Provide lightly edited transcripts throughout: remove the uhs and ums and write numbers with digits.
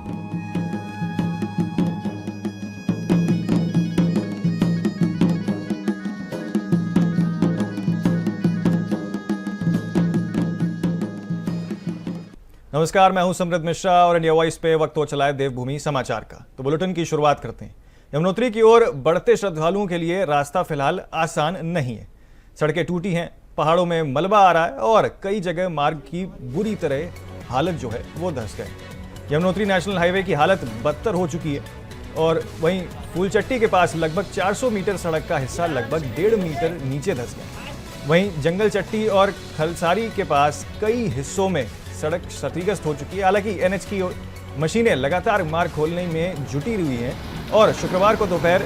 नमस्कार, मैं हूं समृद्ध मिश्रा और इंडिया वॉइस पे वक्त हो चला है देवभूमि समाचार का। तो बुलेटिन की शुरुआत करते हैं। यमुनोत्री की ओर बढ़ते श्रद्धालुओं के लिए रास्ता फिलहाल आसान नहीं है। सड़कें टूटी हैं, पहाड़ों में मलबा आ रहा है और कई जगह मार्ग की बुरी तरह हालत जो है वो धंस गए। यमुनोत्री नेशनल हाईवे की हालत बदतर हो चुकी है और वहीं फूलचट्टी के पास लगभग 400 मीटर सड़क का हिस्सा लगभग 1.5 मीटर नीचे धंस गया। वहीं जंगल चट्टी और खलसारी के पास कई हिस्सों में सड़क क्षतिग्रस्त हो चुकी है। हालांकि एनएच की मशीनें लगातार मार्ग खोलने में जुटी हुई हैं और शुक्रवार को दोपहर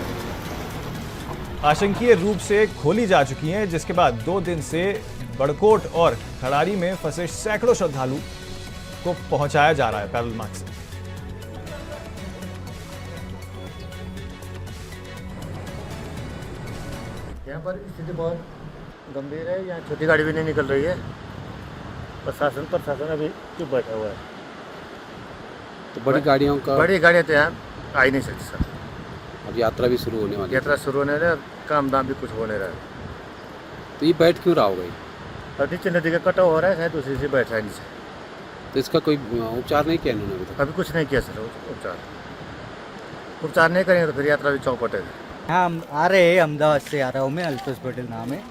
आशंकीय रूप से खोली जा चुकी हैं, जिसके बाद 2 दिन से बड़कोट और खड़ारी में फंसे सैकड़ों श्रद्धालु को पहुंचाया जा रहा है पैदल मार्ग से। यहाँ पर स्थिति बहुत गंभीर है। यहाँ छोटी गाड़ी भी नहीं निकल रही है। प्रशासन अभी चुप बैठा हुआ है। तो बड़ी गाड़ियाँ तो यहाँ आ ही नहीं सकती सर। अब यात्रा भी शुरू होने वाली है। यात्रा शुरू होने रहा, काम दाम भी कुछ होने रहा है। तो ये बैठ क्यों रहा होगा? नीचे नदी का कटाव हो रहा है, शायद उसी से बैठा है नीचे। तो इसका कोई उपचार नहीं किया इन्होंने अभी तक? अभी कुछ नहीं किया सर। उपचार नहीं करेंगे तो फिर यात्रा भी चौपट है। हाँ, हम आ रहे हैं, अहमदाबाद से आ रहा हूँ मैं, अल्तोष पटेल नाम है।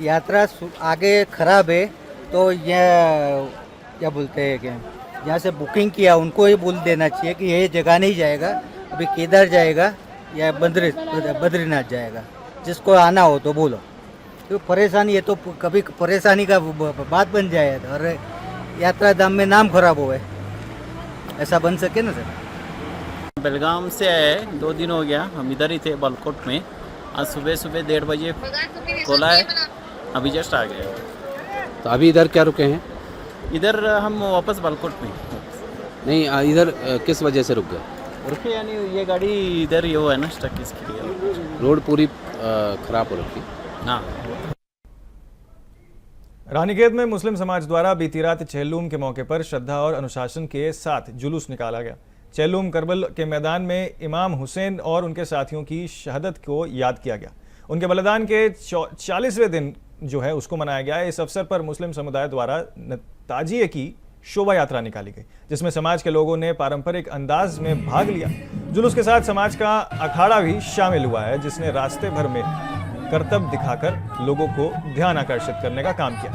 यात्रा आगे खराब है तो यह क्या बोलते हैं कि यहाँ से बुकिंग किया उनको ही बोल देना चाहिए कि ये जगह नहीं जाएगा, अभी केदार जाएगा या बद्रीनाथ जाएगा, जिसको आना हो तो बोलो। तो परेशानी है तो कभी परेशानी का बात बन जाए और यात्रा धाम में नाम खराब हो, ऐसा बन सके ना सर। बेलगाम से आए, 2 दिन हो गया, हम इधर ही थे बालकोट में। आज सुबह 1:30 बजे खोला है, अभी जस्ट आ गए। तो अभी इधर क्या रुके हैं? इधर हम वापस बालकोट में नहीं, इधर किस वजह से रुक गए? रुके यानी ये गाड़ी इधर ये है ना स्टक, इसके लिए। रोड पूरी खराब हो रखी। हाँ। रानीखेत में मुस्लिम समाज द्वारा बीती रात चेहल्लूम के मौके पर श्रद्धा और अनुशासन के साथ जुलूस निकाला गया। चेहल्लूम करबल के मैदान में इमाम हुसैन और उनके साथियों की शहादत को याद किया गया। उनके बलिदान के 40वें दिन जो है उसको मनाया गया है। इस अवसर पर मुस्लिम समुदाय द्वारा ताजिए की शोभा यात्रा निकाली गई, जिसमें समाज के लोगों ने पारंपरिक अंदाज में भाग लिया। जुलूस के साथ समाज का अखाड़ा भी शामिल हुआ है, जिसने रास्ते भर में करतब दिखाकर लोगों को ध्यान आकर्षित करने का काम किया।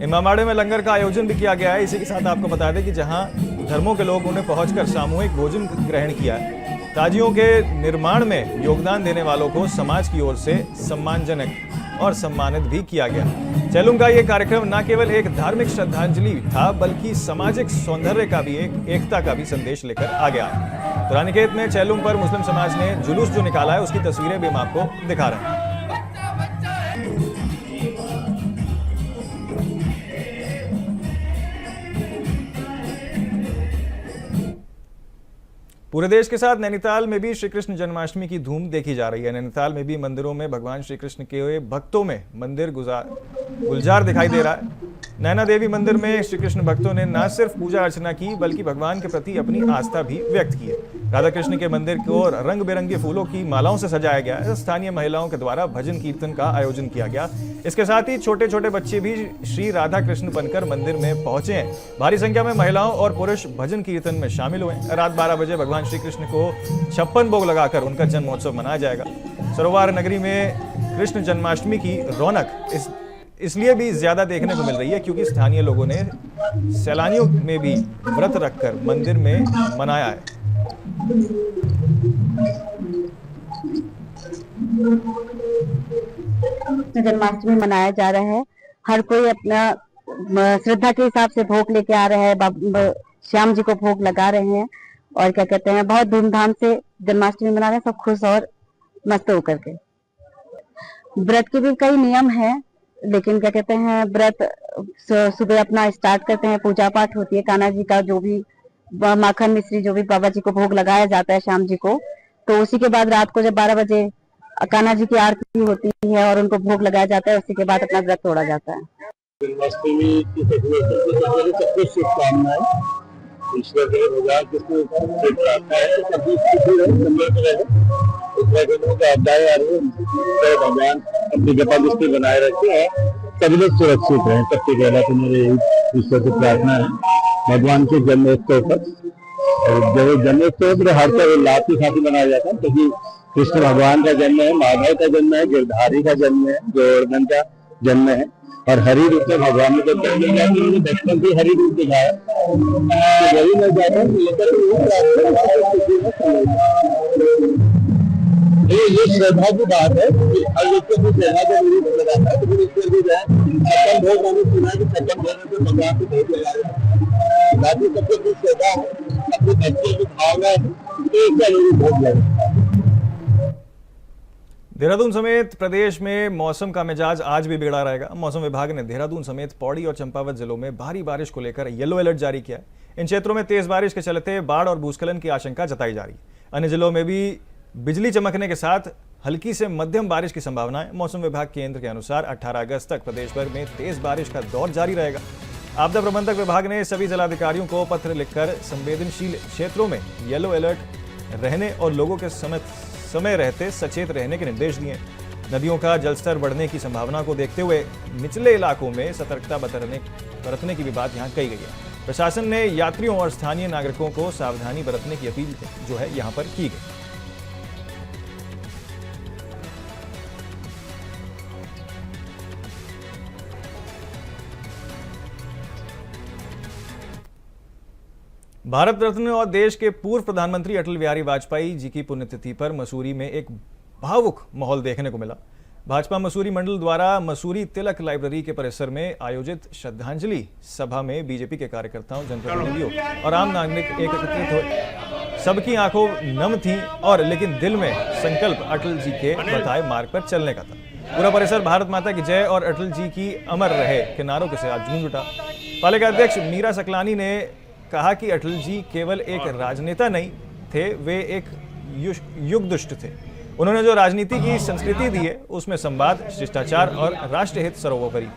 इमामबाड़े में लंगर का आयोजन भी किया गया है। इसी के साथ आपको बता दें कि जहां धर्मों के लोग उन्हें पहुंचकर सामूहिक भोजन ग्रहण किया है। ताजियों के निर्माण में योगदान देने वालों को समाज की ओर से सम्मानजनक और सम्मानित भी किया गया। चेहल्लूम का यह कार्यक्रम न केवल एक धार्मिक श्रद्धांजलि था, बल्कि सामाजिक सौंदर्य का भी एकता का भी संदेश लेकर आ गया। तो रानीखेत में चेहल्लूम पर मुस्लिम समाज ने जुलूस जो निकाला है उसकी तस्वीरें भी हम आपको दिखा रहे हैं। पूरे देश के साथ नैनीताल में भी श्री कृष्ण जन्माष्टमी की धूम देखी जा रही है। नैनीताल में भी मंदिरों में भगवान श्री कृष्ण के भक्तों में मंदिर गुलजार दिखाई दे रहा है। नैना देवी मंदिर में श्री कृष्ण भक्तों ने न सिर्फ पूजा अर्चना की, बल्कि भगवान के प्रति अपनी आस्था भी व्यक्त की है। राधा कृष्ण के मंदिर को रंग बिरंगे फूलों की मालाओं से सजाया गया है। स्थानीय महिलाओं के द्वारा भजन कीर्तन का आयोजन किया गया। इसके साथ ही छोटे छोटे बच्चे भी श्री राधा कृष्ण बनकर मंदिर में पहुंचे हैं। भारी संख्या में महिलाओं और पुरुष भजन कीर्तन में शामिल हुए। रात 12 बजे भगवान श्री कृष्ण को 56 भोग लगाकर उनका जन्मोत्सव मनाया जाएगा। सरोवर नगरी में कृष्ण जन्माष्टमी की रौनक इसलिए भी ज्यादा देखने को मिल रही है क्योंकि स्थानीय लोगों ने सैलानियों में भी व्रत रखकर मंदिर में मनाया है। जन्माष्टमी मनाया जा रहा है। हर कोई अपना श्रद्धा के हिसाब से भोग लेके आ रहे हैं। श्याम जी को भोग लगा रहे हैं और क्या कहते हैं, बहुत धूमधाम से जन्माष्टमी मना रहे हैं, सब खुश और मस्त होकर के। व्रत के भी कई नियम हैं, लेकिन क्या कहते हैं, व्रत सुबह अपना स्टार्ट करते हैं, पूजा पाठ होती है, कान्हा जी का जो भी माखन मिश्री जो भी बाबा जी को भोग लगाया जाता है श्याम जी को, तो उसी के बाद रात को जब 12 बजे कान्हा जी की आरती होती है और उनको भोग लगाया जाता है, उसी के बाद अपना व्रत तोड़ा जाता है। जन्माष्टमी की सबको शुभकामनाएं। ईश्वर के भगवान कृष्ण प्रार्थना है कि सभी खुशी रहे, समृद्ध रहे। उत्तराखंड में आपदाएं आ रही है तो भगवान अपनी कृपा दृष्टि बनाए रखे हैं, सभी लोग सुरक्षित रहें। सबसे पहला तो मेरे ईश्वर से प्रार्थना है भगवान के जन्मोत्सव पर, और जब जन्मोत्सव हर तरह उल्लास के साथ मनाया जाता है क्योंकि कृष्ण भगवान का जन्म है, माधव का जन्म है, गिरधारी का जन्म है, गोवर्धन का जन्म है, और हरि रूप में भगवान ने जब जन्म लिया तो बचपन से हरि रूप दिखाया, तो वही मैं जाता ये श्रद्धा की बात है कि हर व्यक्ति अपनी श्रद्धा को मेरी लगाता है। तो ईश्वर भी जाए छप्पन भोग, मैंने सुना कि छप्पन भोग में भगवान को भोग लगाया, बाकी सबको अपनी श्रद्धा अपने बच्चे की भावना एक भोग लगाए। देहरादून समेत प्रदेश में मौसम का मिजाज आज भी बिगड़ा रहेगा। मौसम विभाग ने देहरादून समेत पौड़ी और चंपावत जिलों में भारी बारिश को लेकर येलो अलर्ट जारी किया है। इन क्षेत्रों में तेज बारिश के चलते बाढ़ और भूस्खलन की आशंका जताई जा रही है। अन्य जिलों में भी बिजली चमकने के साथ हल्की से मध्यम बारिश की संभावना है। मौसम विभाग केंद्र के अनुसार 18 अगस्त तक प्रदेश भर में तेज बारिश का दौर जारी रहेगा। आपदा प्रबंधक विभाग ने सभी जिलाधिकारियों को पत्र लिखकर संवेदनशील क्षेत्रों में येलो अलर्ट रहने और लोगों के समय रहते सचेत रहने के निर्देश दिए। नदियों का जलस्तर बढ़ने की संभावना को देखते हुए निचले इलाकों में सतर्कता बरतने की भी बात यहां कही गई है। प्रशासन ने यात्रियों और स्थानीय नागरिकों को सावधानी बरतने की अपील जो है यहां पर की गई। भारत रत्न और देश के पूर्व प्रधानमंत्री अटल बिहारी वाजपेयी जी की पुण्यतिथि पर मसूरी में एक भावुक माहौल देखने को मिला। भाजपा मसूरी मंडल द्वारा मसूरी तिलक लाइब्रेरी के परिसर में आयोजित श्रद्धांजलि सभा में बीजेपी के कार्यकर्ताओं, जनप्रतिनिधियों और आम नागरिक एकत्रित हुए। सबकी आंखों नम थीं और लेकिन दिल में संकल्प अटल जी के बताए मार्ग पर चलने का था। पूरा परिसर भारत माता की जय और अटल जी की अमर रहे के नारों के साथ गूंज उठा। पालिका अध्यक्ष मीरा सकलानी ने कहा कि अटल जी केवल एक राजनेता नहीं थे, वे एक युगदुष्ट थे। उन्होंने जो राजनीति की संस्कृति दी है उसमें संवाद, शिष्टाचार और राष्ट्रहित सर्वोपरि।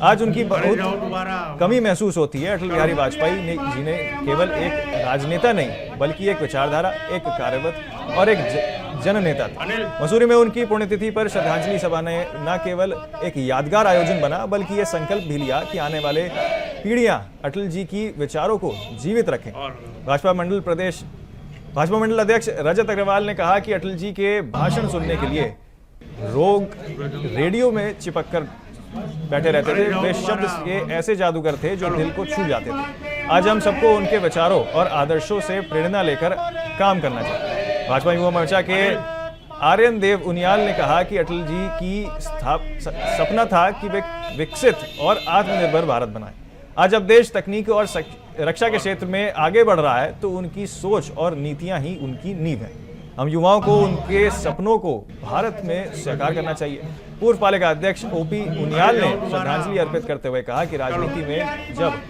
आज उनकी बहुत कमी महसूस होती है। अटल बिहारी वाजपेयी जी ने केवल एक राजनेता नहीं बल्कि एक विचारधारा, एक कार्यरत और एक जननेता था। मसूरी में उनकी पुण्यतिथि पर श्रद्धांजलि सभा ने न केवल एक यादगार आयोजन बना बल्कि ये संकल्प भी लिया कि आने वाले पीढ़ियां अटल जी की विचारों को जीवित रखें। भाजपा मंडल अध्यक्ष रजत अग्रवाल ने कहा कि अटल जी के भाषण सुनने के लिए लोग रेडियो में चिपक कर बैठे रहते थे। वे शब्द के ऐसे जादूगर थे जो दिल को छू जाते थे। आज हम सबको उनके विचारों और आदर्शों से प्रेरणा लेकर काम करना चाहिए। भाजपा युवा मोर्चा के आर्यन देव उनियाल ने कहा कि अटल जी की सपना था कि वे विकसित और आत्मनिर्भर भारत बनाए। आज अब देश तकनीक और रक्षा के क्षेत्र में आगे बढ़ रहा है तो उनकी सोच और नीतियां ही उनकी नींव है। हम युवाओं को उनके सपनों को भारत में साकार करना चाहिए। पूर्व पालिका अध्यक्ष ओपी उनियाल ने श्रद्धांजलि अर्पित करते हुए कहा कि राजनीति में जब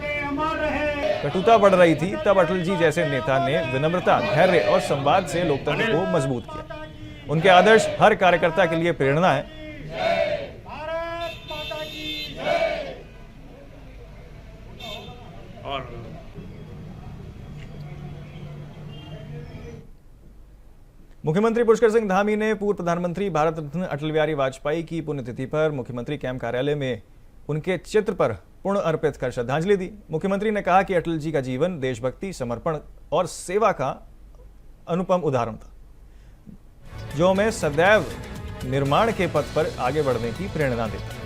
कटुता बढ़ रही थी तब अटल जी जैसे नेता ने विनम्रता, धैर्य और संवाद से लोकतंत्र को मजबूत किया। उनके आदर्श हर कार्यकर्ता के लिए प्रेरणा है। मुख्यमंत्री पुष्कर सिंह धामी ने पूर्व प्रधानमंत्री भारत रत्न अटल बिहारी वाजपेयी की पुण्यतिथि पर मुख्यमंत्री कैंप कार्यालय में उनके चित्र पर पुष्प अर्पित कर श्रद्धांजलि दी। मुख्यमंत्री ने कहा कि अटल जी का जीवन देशभक्ति, समर्पण और सेवा का अनुपम उदाहरण था, जो हमें सदैव निर्माण के पथ पर आगे बढ़ने की प्रेरणा देता है।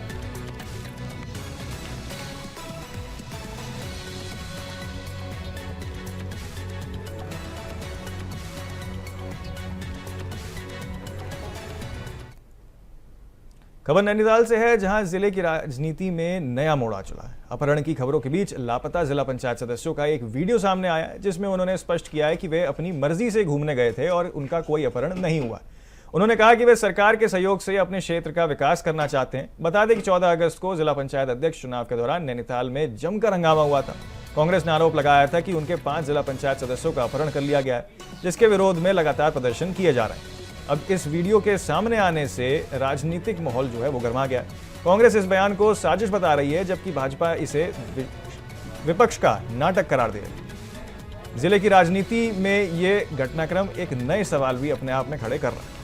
खबर नैनीताल से है, जहां जिले की राजनीति में नया मोड़ आ चला है। अपहरण की खबरों के बीच लापता जिला पंचायत सदस्यों का एक वीडियो सामने आया है जिसमें उन्होंने स्पष्ट किया है कि वे अपनी मर्जी से घूमने गए थे और उनका कोई अपहरण नहीं हुआ। उन्होंने कहा कि वे सरकार के सहयोग से अपने क्षेत्र का विकास करना चाहते हैं। बता दें कि 14 अगस्त को जिला पंचायत अध्यक्ष चुनाव के दौरान नैनीताल में जमकर हंगामा हुआ था। कांग्रेस ने आरोप लगाया था कि उनके 5 जिला पंचायत सदस्यों का अपहरण कर लिया गया है, जिसके विरोध में लगातार प्रदर्शन किए जा रहे हैं। अब इस वीडियो के सामने आने से राजनीतिक माहौल जो है वो गर्मा गया है। कांग्रेस इस बयान को साजिश बता रही है, जबकि भाजपा इसे विपक्ष का नाटक करार दे रही है। जिले की राजनीति में ये घटनाक्रम एक नए सवाल भी अपने आप में खड़े कर रहा है।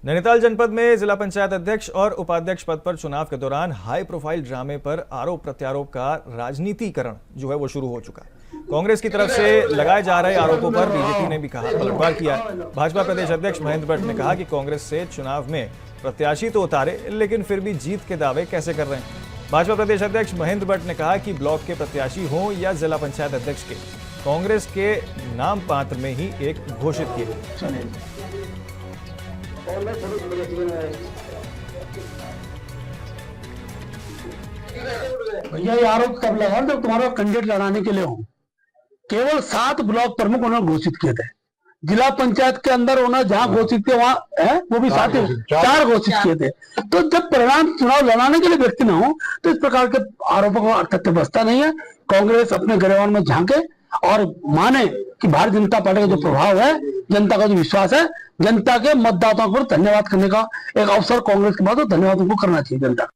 नैनीताल जनपद में जिला पंचायत अध्यक्ष और उपाध्यक्ष पद पर चुनाव के दौरान हाई प्रोफाइल ड्रामे पर आरोप प्रत्यारोप का राजनीतिकरण जो है वो शुरू हो चुका है। कांग्रेस की तरफ से लगाए जा रहे आरोपों पर बीजेपी ने भी कहा पलटवार किया है। भाजपा प्रदेश अध्यक्ष महेंद्र भट्ट ने कहा कि कांग्रेस से चुनाव में प्रत्याशी तो उतारे, लेकिन फिर भी जीत के दावे कैसे कर रहे हैं। भाजपा प्रदेश अध्यक्ष महेंद्र भट्ट ने कहा कि ब्लॉक के प्रत्याशी हों या जिला पंचायत अध्यक्ष के, कांग्रेस के नाम पात्र में ही एक घोषित किए। भैया ये आरोप कब लगा जब तुम्हारा कैंडिडेट लड़ाने के लिए हो। केवल 7 ब्लॉक प्रमुख उन्होंने घोषित किए थे। जिला पंचायत के अंदर उन्होंने जहां घोषित किए वहां है वो भी 4 घोषित किए थे। तो जब परिणाम चुनाव लड़ाने के लिए व्यक्ति ना हो तो इस प्रकार के आरोपों का तथ्य बसता नहीं है। कांग्रेस अपने गिरबान में झांके और माने कि भारतीय जनता पार्टी का जो प्रभाव है, जनता का जो विश्वास है, जनता के मतदाताओं पर धन्यवाद करने का एक अवसर कांग्रेस के बाद तो धन्यवाद उनको करना चाहिए जनता।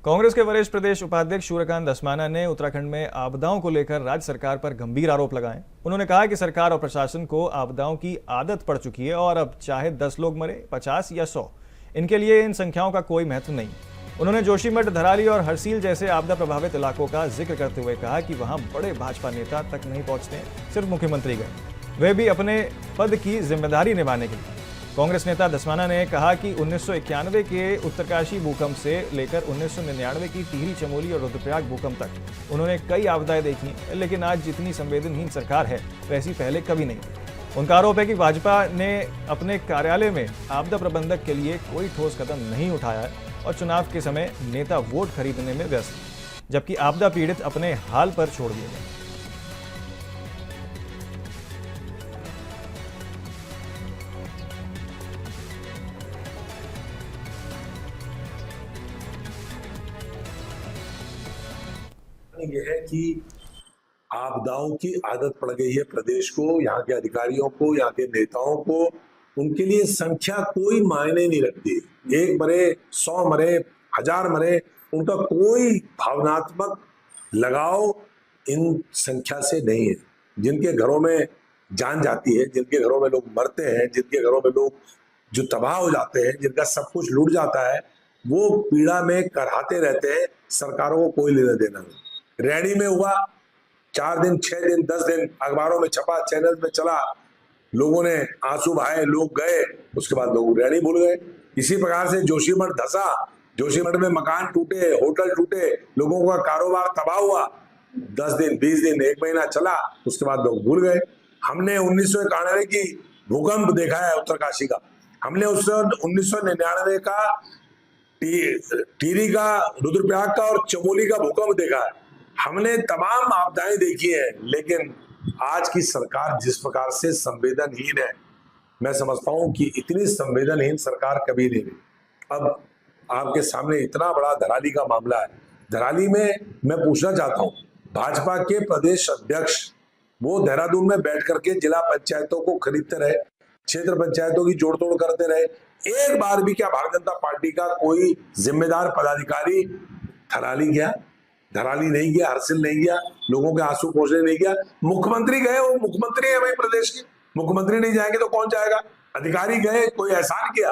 कांग्रेस के वरिष्ठ प्रदेश उपाध्यक्ष सूर्यकांत धस्माना ने उत्तराखंड में आपदाओं को लेकर राज्य सरकार पर गंभीर आरोप लगाए। उन्होंने कहा कि सरकार और प्रशासन को आपदाओं की आदत पड़ चुकी है और अब चाहे 10 लोग मरे, 50 या 100, इनके लिए इन संख्याओं का कोई महत्व नहीं। उन्होंने जोशीमठ, धराली और हरसील जैसे आपदा प्रभावित इलाकों का जिक्र करते हुए कहा कि वहां बड़े भाजपा नेता तक नहीं पहुंचते, सिर्फ मुख्यमंत्री गए, वे भी अपने पद की जिम्मेदारी निभाने के लिए। कांग्रेस नेता धस्माना ने कहा कि 1991 के उत्तरकाशी भूकंप से लेकर 1999 की टिहरी, चमोली और रुद्रप्रयाग भूकंप तक उन्होंने कई आपदाएं देखी, लेकिन आज जितनी संवेदनहीन सरकार है वैसी पहले कभी नहीं। उनका आरोप है कि भाजपा ने अपने कार्यालय में आपदा प्रबंधक के लिए कोई ठोस कदम नहीं उठाया है और चुनाव के समय नेता वोट खरीदने में व्यस्त, जबकि आपदा पीड़ित अपने हाल पर छोड़ दिए गए। ये है कि आपदाओं की आदत पड़ गई है प्रदेश को, यहाँ के अधिकारियों को, यहाँ के नेताओं को। उनके लिए संख्या कोई मायने नहीं रखती। 1 मरे, 100 मरे, 1000 मरे, उनका कोई भावनात्मक लगाव इन संख्या से नहीं है। जिनके घरों में जान जाती है, जिनके घरों में लोग मरते हैं, जिनके घरों में लोग जो तबाह हो जाते हैं, जिनका सब कुछ लूट जाता है, वो पीड़ा में करहाते रहते हैं। सरकारों को कोई लेना देना नहीं। रैनी में हुआ, 4 दिन, 6 दिन, 10 दिन अखबारों में छपा, चैनल में चला, लोगों ने आंसू बहाए, लोग गए, उसके बाद लोग रैनी भूल गए। इसी प्रकार से जोशीमठ धसा, जोशीमठ में मकान टूटे, होटल टूटे, लोगों का कारोबार तबाह हुआ, 10 दिन, 20 दिन, 1 महीना चला, उसके बाद लोग भूल गए। हमने 1991 की भूकंप देखा है उत्तरकाशी का, हमने 1999 का टिहरी का, रुद्रप्रयाग का और चमोली का भूकंप देखा है। हमने तमाम आपदाएं देखी हैं, लेकिन आज की सरकार जिस प्रकार से संवेदनहीन है, मैं समझता हूं कि इतनी संवेदनहीन सरकार कभी नहीं रही। अब आपके सामने इतना बड़ा धराली का मामला है। धराली में मैं पूछना चाहता हूं, भाजपा के प्रदेश अध्यक्ष वो देहरादून में बैठ करके जिला पंचायतों को खरीदते रहे, क्षेत्र पंचायतों की जोड़तोड़ करते रहे। एक बार भी क्या भारतीय जनता पार्टी का कोई जिम्मेदार पदाधिकारी धराली गया? धराली नहीं गया, हरसिल नहीं गया, लोगों के आंसू पोंछने नहीं गया। मुख्यमंत्री गए, वो मुख्यमंत्री है भाई प्रदेश के, मुख्यमंत्री नहीं जाएंगे तो कौन जाएगा? अधिकारी गए, कोई एहसान किया?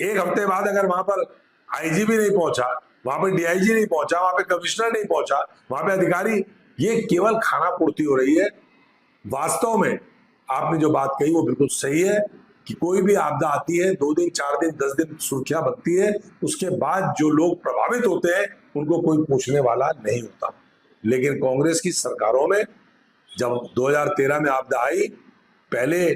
1 हफ्ते बाद अगर वहां पर आईजीपी नहीं पहुंचा, वहां पर डीआईजी नहीं पहुंचा, वहां पे कमिश्नर नहीं पहुंचा, वहां पे अधिकारी, ये केवल खाना पूर्ति हो रही है। वास्तव में आपने जो बात कही वो बिल्कुल सही है कि कोई भी आपदा आती है, 2 दिन, 4 दिन, 10 दिन सुर्खियां बनती है, उसके बाद जो लोग प्रभावित होते हैं उनको कोई पूछने वाला नहीं होता। लेकिन कांग्रेस की सरकारों में जब 2013 में आपदा आई, पहले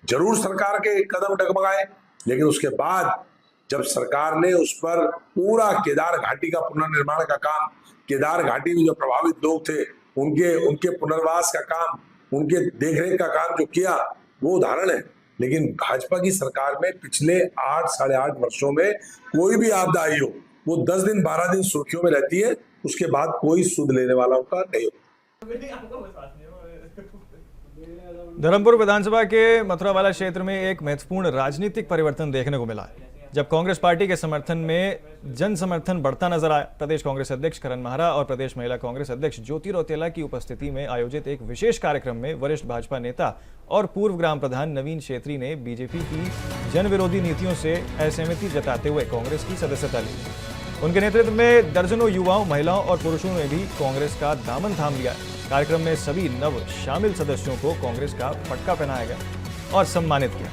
जरूर सरकार के कदम डगमगाए, लेकिन उसके बाद जब सरकार ने उस पर पूरा केदार घाटी का पुनर्निर्माण का काम, केदार घाटी में जो प्रभावित लोग थे उनके पुनर्वास का काम, उनके देखरेख का काम जो किया, वो उदाहरण है। लेकिन भाजपा की सरकार में पिछले 8 साढ़े 8 वर्षों में कोई भी आपदा आई हो, वो 10 दिन 12 दिन सुर्खियों में रहती है, उसके बाद कोई सुध लेने वाला उनका नहीं होगा। धर्मपुर विधानसभा के मथुरावाला क्षेत्र में एक महत्वपूर्ण राजनीतिक परिवर्तन देखने को मिला है जब कांग्रेस पार्टी के समर्थन में जन समर्थन बढ़ता नजर आया। प्रदेश कांग्रेस अध्यक्ष करण माहरा और प्रदेश महिला कांग्रेस अध्यक्ष ज्योति रौतेला की उपस्थिति में आयोजित एक विशेष कार्यक्रम में वरिष्ठ भाजपा नेता और पूर्व ग्राम प्रधान नवीन छेत्री ने बीजेपी की जन विरोधी नीतियों से असहमति जताते हुए कांग्रेस की सदस्यता ली। उनके नेतृत्व में दर्जनों युवाओं, महिलाओं और पुरुषों ने भी कांग्रेस का दामन थाम लिया। कार्यक्रम में सभी नव शामिल सदस्यों को कांग्रेस का पटका पहनाया गया और सम्मानित किया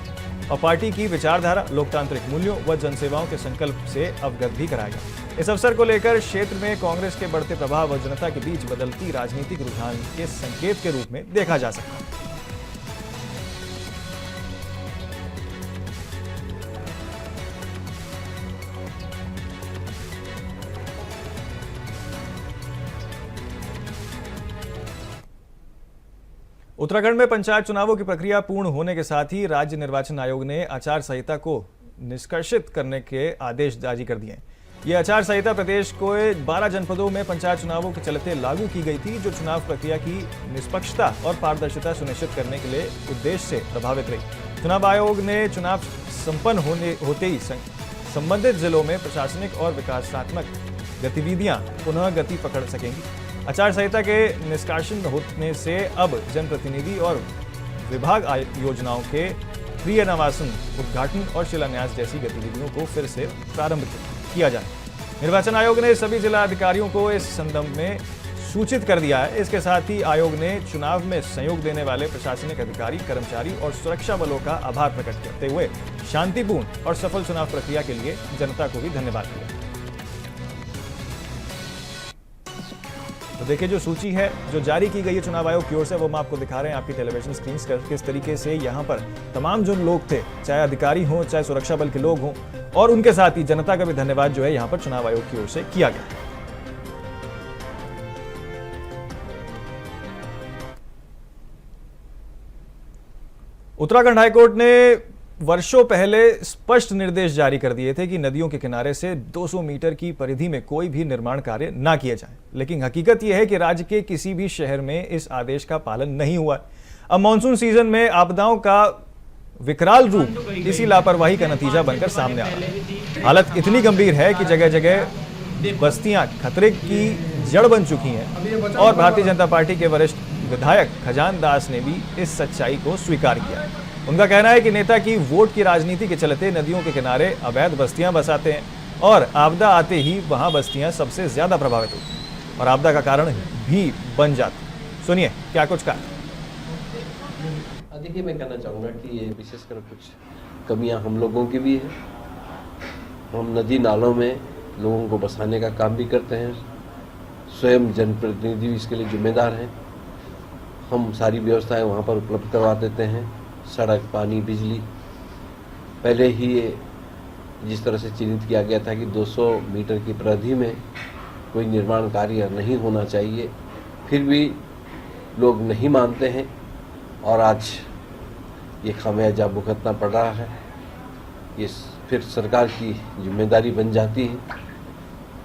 और पार्टी की विचारधारा, लोकतांत्रिक मूल्यों व जनसेवाओं के संकल्प से अवगत भी कराया गया। इस अवसर को लेकर क्षेत्र में कांग्रेस के बढ़ते प्रभाव और जनता के बीच बदलती राजनीतिक रुझान के संकेत के रूप में देखा जा सकता है। उत्तराखंड में पंचायत चुनावों की प्रक्रिया पूर्ण होने के साथ ही राज्य निर्वाचन आयोग ने आचार संहिता को निष्कर्षित करने के आदेश जारी कर दिए। ये आचार संहिता प्रदेश को 12 जनपदों में पंचायत चुनावों के चलते लागू की गई थी, जो चुनाव प्रक्रिया की निष्पक्षता और पारदर्शिता सुनिश्चित करने के लिए उद्देश्य से प्रभावित रही। चुनाव आयोग ने चुनाव संपन्न होते ही संबंधित जिलों में प्रशासनिक और विकासात्मक गतिविधियां पुनः गति पकड़ सकेंगी। आचार संहिता के निष्कासन होने से अब जनप्रतिनिधि और विभाग योजनाओं के क्रियान्वयन, उद्घाटन और शिलान्यास जैसी गतिविधियों को फिर से प्रारंभ किया जाए। निर्वाचन आयोग ने सभी जिला अधिकारियों को इस संदर्भ में सूचित कर दिया है। इसके साथ ही आयोग ने चुनाव में सहयोग देने वाले प्रशासनिक अधिकारी, कर्मचारी और सुरक्षा बलों का आभार प्रकट करते हुए शांतिपूर्ण और सफल चुनाव प्रक्रिया के लिए जनता को भी धन्यवाद दिया। तो देखिए, जो सूची है जो जारी की गई है चुनाव आयोग की ओर से, वो हम आपको दिखा रहे हैं आपकी टेलीविजन स्क्रीन पर। किस तरीके से यहाँ पर तमाम जो लोग थे, चाहे अधिकारी हों, चाहे सुरक्षा बल के लोग हों, और उनके साथ ही जनता का भी धन्यवाद जो है यहाँ पर चुनाव आयोग की ओर से किया गया। उत्तराखंड हाईकोर्ट ने वर्षों पहले स्पष्ट निर्देश जारी कर दिए थे कि नदियों के किनारे से 200 मीटर की परिधि में कोई भी निर्माण कार्य ना किए जाए, लेकिन हकीकत यह है कि राज्य के किसी भी शहर में इस आदेश का पालन नहीं हुआ। अब मानसून सीजन में आपदाओं का विकराल रूप इसी लापरवाही का नतीजा बनकर सामने आ रहा है। हालत इतनी गंभीर है कि जगह जगह बस्तियां खतरे की जड़ बन चुकी हैं और भारतीय जनता पार्टी के वरिष्ठ विधायक खजान दास ने भी इस सच्चाई को स्वीकार किया है। उनका कहना है कि नेता की वोट की राजनीति के चलते नदियों के किनारे अवैध बस्तियां बसाते हैं और आपदा आते ही वहां बस्तियां सबसे ज्यादा प्रभावित होती हैं और आपदा का कारण भी बन जाती। सुनिए क्या कुछ कहा। देखिए, मैं कहना चाहूँगा कि ये विशेषकर कुछ कमियां हम लोगों की भी है। हम नदी नालों में लोगों को बसाने का काम भी करते हैं, स्वयं जनप्रतिनिधि इसके लिए जिम्मेदार हैं। हम सारी व्यवस्थाएं वहाँ पर उपलब्ध करवा देते हैं, सड़क, पानी, बिजली। पहले ही ये जिस तरह से चिन्हित किया गया था कि 200 मीटर की परिधि में कोई निर्माण कार्य नहीं होना चाहिए, फिर भी लोग नहीं मानते हैं और आज ये खामियाजा भुगतना पड़ रहा है। ये फिर सरकार की जिम्मेदारी बन जाती है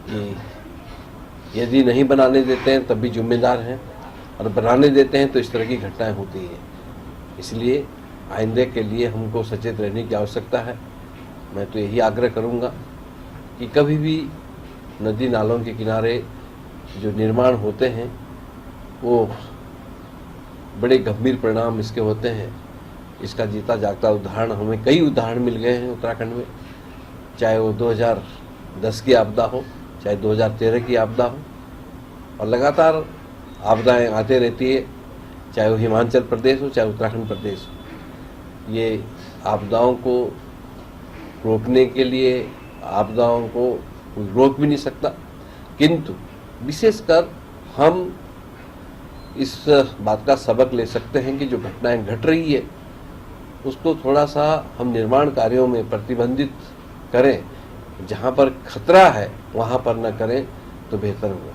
कि यदि नहीं बनाने देते हैं तब भी जिम्मेदार हैं, और बनाने देते हैं तो इस तरह की घटनाएं होती हैं। इसलिए आइंदे के लिए हमको सचेत रहने की आवश्यकता है। मैं तो यही आग्रह करूंगा कि कभी भी नदी नालों के किनारे जो निर्माण होते हैं वो बड़े गंभीर परिणाम इसके होते हैं। इसका जीता जागता उदाहरण हमें कई उदाहरण मिल गए हैं उत्तराखंड में, चाहे वो 2010 की आपदा हो, चाहे 2013 की आपदा हो, और लगातार आपदाएं आते रहती है, चाहे वो हिमाचल प्रदेश हो, चाहे उत्तराखंड प्रदेश हो। ये आपदाओं को रोकने के लिए आपदाओं को रोक भी नहीं सकता, किंतु विशेषकर हम इस बात का सबक ले सकते हैं कि जो घटनाएं घट रही है उसको थोड़ा सा हम निर्माण कार्यों में प्रतिबंधित करें, जहां पर खतरा है वहां पर न करें तो बेहतर होगा।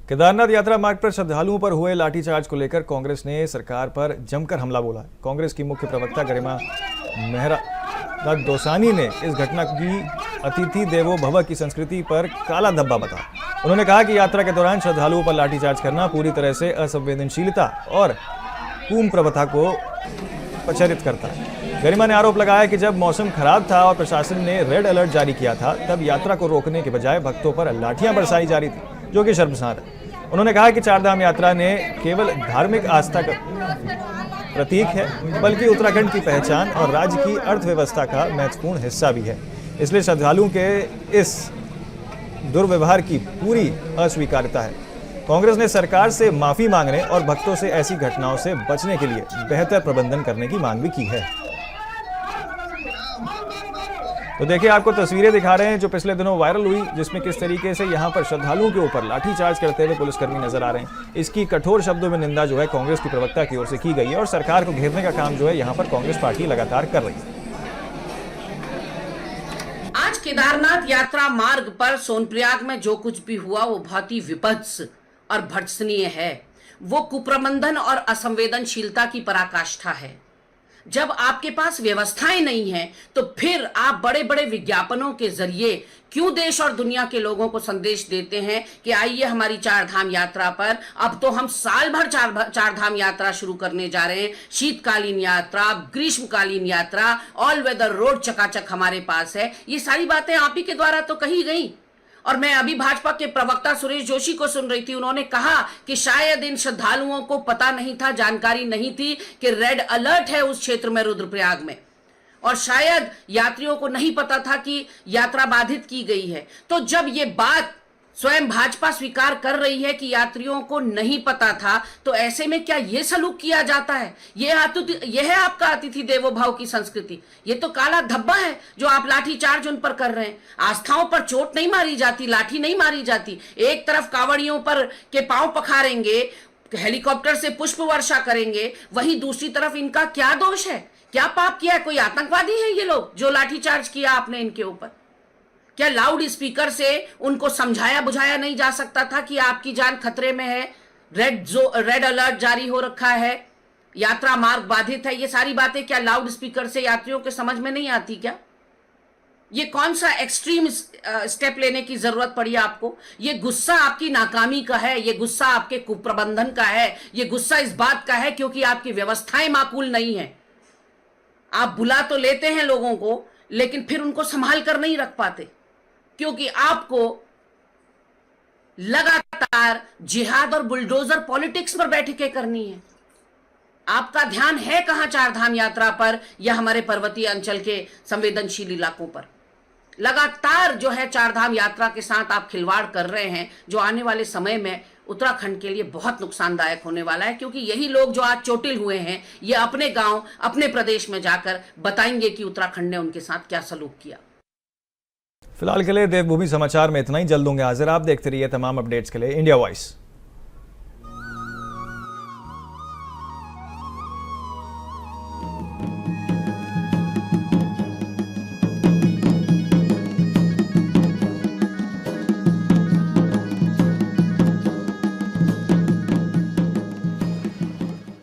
केदारनाथ यात्रा मार्ग पर श्रद्धालुओं पर हुए लाठीचार्ज को लेकर कांग्रेस ने सरकार पर जमकर हमला बोला है। कांग्रेस की मुख्य प्रवक्ता गरिमा मेहरा दोसानी ने इस घटना की अतिथि देवो भव की संस्कृति पर काला धब्बा बता। उन्होंने कहा कि यात्रा के दौरान श्रद्धालुओं पर लाठीचार्ज करना पूरी तरह से असंवेदनशीलता और कूम प्रथा को प्रचलित करता है। गरिमा ने आरोप लगाया कि जब मौसम खराब था और प्रशासन ने रेड अलर्ट जारी किया था, तब यात्रा को रोकने के बजाय भक्तों पर लाठियां बरसाई जा रही थी, जो कि शर्मसार है। उन्होंने कहा कि चारधाम यात्रा ने केवल धार्मिक आस्था का प्रतीक है, बल्कि उत्तराखंड की पहचान और राज्य की अर्थव्यवस्था का महत्वपूर्ण हिस्सा भी है। इसलिए श्रद्धालुओं के इस दुर्व्यवहार की पूरी अस्वीकार्यता है। कांग्रेस ने सरकार से माफी मांगने और भक्तों से ऐसी घटनाओं से बचने के लिए बेहतर प्रबंधन करने की मांग भी की है। तो देखिए, आपको तस्वीरें दिखा रहे हैं जो पिछले दिनों वायरल हुई, जिसमें किस तरीके से यहां पर श्रद्धालुओं के ऊपर लाठीचार्ज करते हुए पुलिसकर्मी नजर आ रहे हैं। इसकी कठोर शब्दों में निंदा जो है कांग्रेस की प्रवक्ता की ओर से की गई है और सरकार को घेरने का काम जो है यहां पर कांग्रेस पार्टी लगातार कर रही है। आज केदारनाथ यात्रा मार्ग पर सोनप्रयाग में जो कुछ भी हुआ वो बहुत ही विभत्स और भर्त्सनीय है। वो कुप्रबंधन और असंवेदनशीलता की पराकाष्ठा है। जब आपके पास व्यवस्थाएं नहीं हैं, तो फिर आप बड़े बड़े विज्ञापनों के जरिए क्यों देश और दुनिया के लोगों को संदेश देते हैं कि आइए हमारी चारधाम यात्रा पर। अब तो हम साल भर चारधाम यात्रा शुरू करने जा रहे हैं। शीतकालीन यात्रा, ग्रीष्मकालीन यात्रा, ऑल वेदर रोड चकाचक हमारे पास है। ये सारी बातें आप ही के द्वारा तो कही गई। और मैं अभी भाजपा के प्रवक्ता सुरेश जोशी को सुन रही थी, उन्होंने कहा कि शायद इन श्रद्धालुओं को पता नहीं था, जानकारी नहीं थी कि रेड अलर्ट है उस क्षेत्र में, रुद्रप्रयाग में, और शायद यात्रियों को नहीं पता था कि यात्रा बाधित की गई है। तो जब ये बात स्वयं भाजपा स्वीकार कर रही है कि यात्रियों को नहीं पता था, तो ऐसे में क्या ये सलूक किया जाता है? यह है आपका अतिथि देवो भव की संस्कृति। ये तो काला धब्बा है जो आप लाठीचार्ज उन पर कर रहे हैं। आस्थाओं पर चोट नहीं मारी जाती, लाठी नहीं मारी जाती। एक तरफ कांवड़ियों पर के पांव पखारेंगे, हेलीकॉप्टर से पुष्प वर्षा करेंगे, वहीं दूसरी तरफ इनका क्या दोष है? क्या पाप किया है? कोई आतंकवादी है ये लोग जो लाठीचार्ज किया आपने इनके ऊपर? क्या लाउड स्पीकर से उनको समझाया बुझाया नहीं जा सकता था कि आपकी जान खतरे में है, रेड अलर्ट जारी हो रखा है, यात्रा मार्ग बाधित है? ये सारी बातें क्या लाउड स्पीकर से यात्रियों के समझ में नहीं आती क्या? ये कौन सा एक्सट्रीम स्टेप लेने की जरूरत पड़ी आपको? ये गुस्सा आपकी नाकामी का है, ये गुस्सा आपके कुप्रबंधन का है, ये गुस्सा इस बात का है क्योंकि आपकी व्यवस्थाएं माकूल नहीं है। आप बुला तो लेते हैं लोगों को, लेकिन फिर उनको संभाल कर नहीं रख पाते, क्योंकि आपको लगातार जिहाद और बुलडोजर पॉलिटिक्स पर बैठकें करनी है। आपका ध्यान है कहां चारधाम यात्रा पर या हमारे पर्वतीय अंचल के संवेदनशील इलाकों पर? लगातार जो है चारधाम यात्रा के साथ आप खिलवाड़ कर रहे हैं, जो आने वाले समय में उत्तराखंड के लिए बहुत नुकसानदायक होने वाला है, क्योंकि यही लोग जो आज चोटिल हुए हैं, ये अपने गांव, अपने प्रदेश में जाकर बताएंगे कि उत्तराखंड ने उनके साथ क्या सलूक किया। फिलहाल के लिए देवभूमि समाचार में इतना ही। जल्द होंगे हाजिर। आप देखते रहिए तमाम अपडेट्स के लिए इंडिया वॉइस।